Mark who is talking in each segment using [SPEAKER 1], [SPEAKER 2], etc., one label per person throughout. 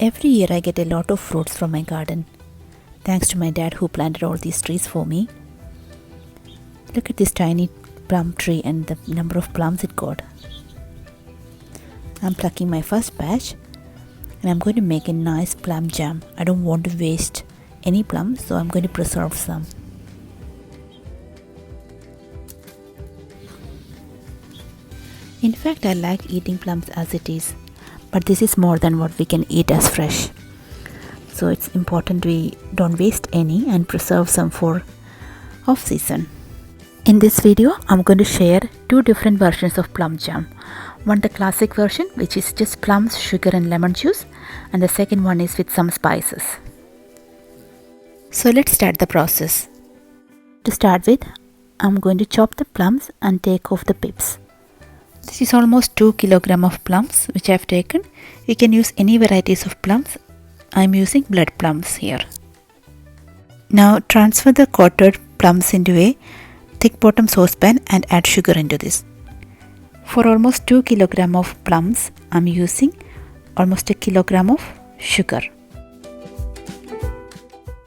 [SPEAKER 1] Every year I get a lot of fruits from my garden, thanks to my dad who planted all these trees for me. Look at this tiny plum tree and the number of plums it got. I'm plucking my first batch and I'm going to make a nice plum jam. I don't want to waste any plums, so I'm going to preserve some. In fact, I like eating plums as it is, but this is more than what we can eat as fresh. So it's important we don't waste any and preserve some for off season. In this video, I'm going to share two different versions of plum jam. One the classic version, which is just plums, sugar and lemon juice, and the second one is with some spices. So let's start the process. To start with, I'm going to chop the plums and take off the pips. This is almost 2 kg of plums which I have taken. You can use any varieties of plums. I am using blood plums here. Now transfer the quartered plums into a thick bottom saucepan and add sugar into this. For almost 2 kg of plums, I am using almost a kilogram of sugar.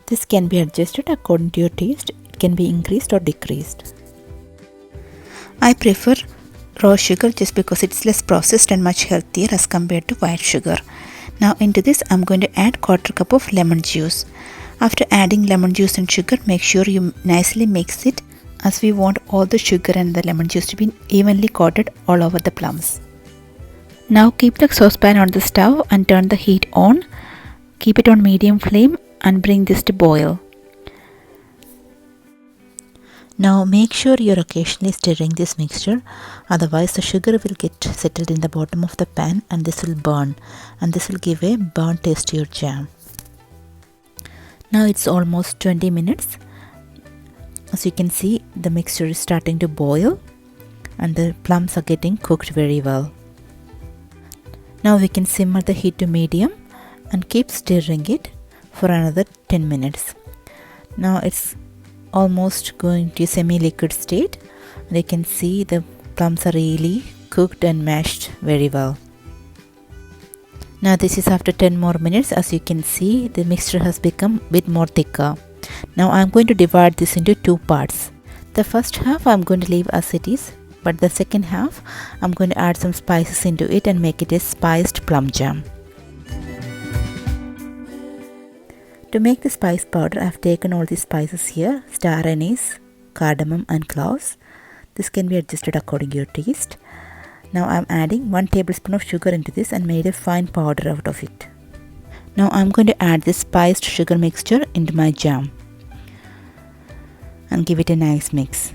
[SPEAKER 1] This can be adjusted according to your taste. It can be increased or decreased. I prefer raw sugar just because it's less processed and much healthier as compared to white sugar. Now into this I'm going to add quarter cup of lemon juice. After adding lemon juice and sugar, make sure you nicely mix it, as we want all the sugar and the lemon juice to be evenly coated all over the plums. Now keep the saucepan on the stove and turn the heat on. Keep it on medium flame and bring this to boil. Now make sure you're occasionally stirring this mixture, otherwise the sugar will get settled in the bottom of the pan and this will burn, and this will give a burnt taste to your jam. Now it's almost 20 minutes. As you can see, the mixture is starting to boil and the plums are getting cooked very well. Now we can simmer the heat to medium and keep stirring it for another 10 minutes. Now it's almost going to semi-liquid state, and you can see the plums are really cooked and mashed very well. Now this is after 10 more minutes. As you can see, the mixture has become a bit more thicker. Now I'm going to divide this into two parts. The first half I'm going to leave as it is, but the second half I'm going to add some spices into it and make it a spiced plum jam. To make the spice powder, I have taken all these spices here: star anise, cardamom and cloves. This can be adjusted according to your taste. Now I am adding 1 tablespoon of sugar into this and made a fine powder out of it. Now I am going to add this spiced sugar mixture into my jam and give it a nice mix.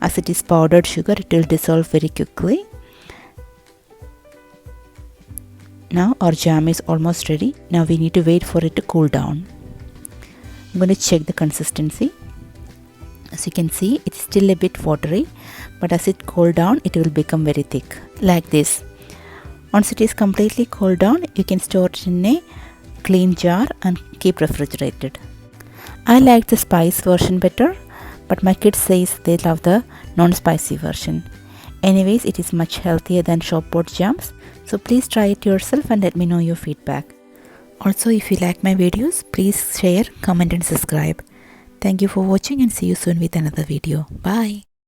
[SPEAKER 1] As it is powdered sugar, it will dissolve very quickly. Now our jam is almost ready. Now we need to wait for it to cool down. I'm going to check the consistency. As you can see, it's still a bit watery, but as it cool down, it will become very thick, like this. Once it is completely cooled down, you can store it in a clean jar and keep refrigerated. I like the spice version better, but my kids says they love the non-spicy version. Anyways, it is much healthier than shop bought jams, so please try it yourself and let me know your feedback. Also, if you like my videos, please share, comment and subscribe. Thank you for watching and see you soon with another video. Bye.